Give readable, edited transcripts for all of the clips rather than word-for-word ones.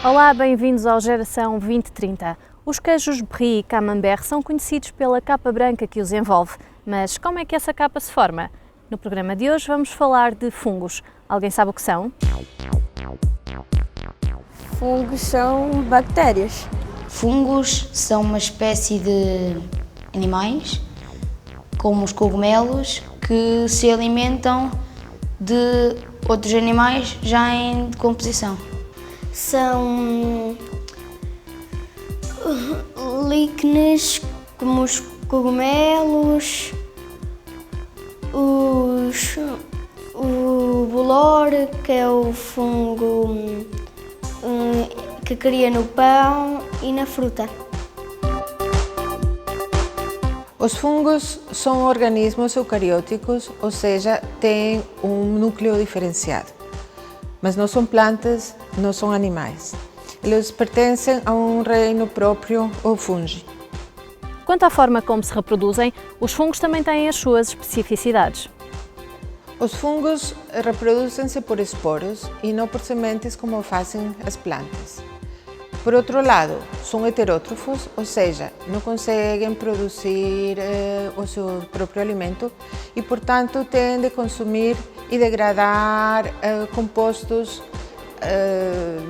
Olá, bem-vindos ao Geração 2030. Os queijos Brie e Camembert são conhecidos pela capa branca que os envolve, mas como é que essa capa se forma? No programa de hoje vamos falar de fungos. Alguém sabe o que são? Fungos são bactérias. Fungos são uma espécie de animais, como os cogumelos, que se alimentam de outros animais já em decomposição. São líquenes como os cogumelos, o bolor, que é o fungo que cria no pão e na fruta. Os fungos são organismos eucarióticos, ou seja, têm um núcleo diferenciado. Mas não são plantas, não são animais. Eles pertencem a um reino próprio, o fungi. Quanto à forma como se reproduzem, os fungos também têm as suas especificidades. Os fungos reproduzem-se por esporos e não por sementes como fazem as plantas. Por outro lado, são heterótrofos, ou seja, não conseguem produzir o seu próprio alimento e, portanto, têm de consumir e degradar compostos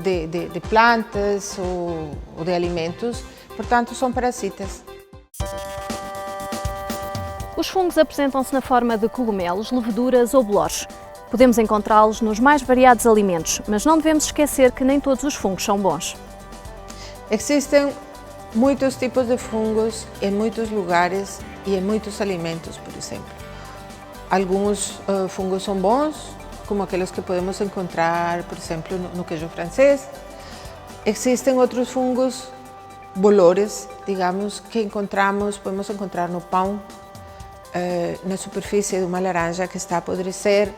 de plantas ou de alimentos, portanto, são parasitas. Os fungos apresentam-se na forma de cogumelos, leveduras ou bolores. Podemos encontrá-los nos mais variados alimentos, mas não devemos esquecer que nem todos os fungos são bons. Existem muitos tipos de fungos em muitos lugares e em muitos alimentos, por exemplo. Alguns fungos são bons, como aqueles que podemos encontrar, por exemplo, no queijo francês. Existem outros fungos, bolores, digamos, que podemos encontrar no pão, na superfície de uma laranja que está a apodrecer,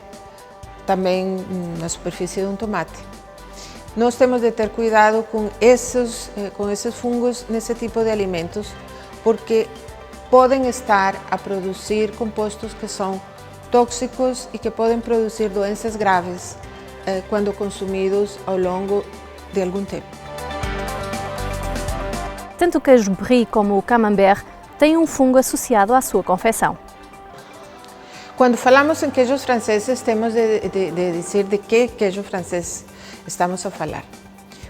também na superfície de um tomate. Nós temos de ter cuidado com esses fungos nesse tipo de alimentos, porque podem estar a produzir compostos que são tóxicos e que podem produzir doenças graves quando consumidos ao longo de algum tempo. Tanto o queijo Brie como o Camembert têm um fungo associado à sua confecção. Quando falamos em queijos franceses, temos de dizer de que queijo francês estamos a falar.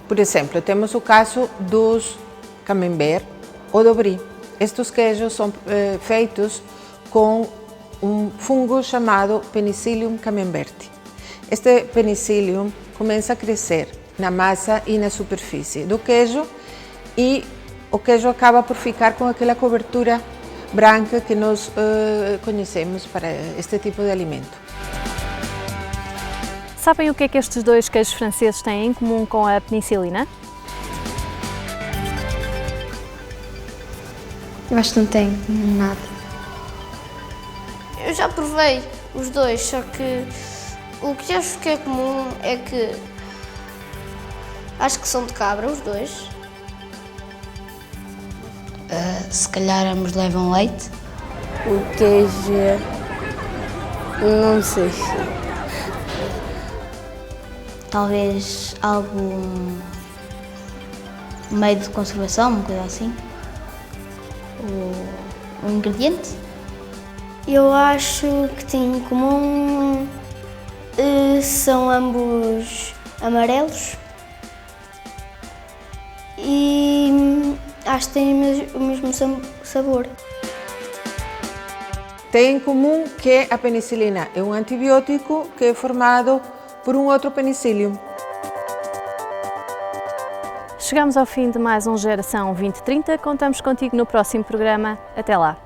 Por exemplo, temos o caso dos Camembert ou do Brie. Estes queijos são feitos com um fungo chamado Penicillium camemberti. Este Penicillium começa a crescer na massa e na superfície do queijo e o queijo acaba por ficar com aquela cobertura branca que nós conhecemos para este tipo de alimento. Sabem o que é que estes dois queijos franceses têm em comum com a penicilina? Eu acho que não tem nada. Eu já provei os dois, só que o que acho que é comum é que acho que são de cabra os dois. Se calhar ambos levam leite. O queijo, não sei. Talvez algum meio de conservação, uma coisa assim. Ou um ingrediente. Eu acho que tem em comum, são ambos amarelos e acho que têm o mesmo sabor. Tem em comum que a penicilina é um antibiótico que é formado por um outro penicillium. Chegamos ao fim de mais um Geração 2030. Contamos contigo no próximo programa. Até lá!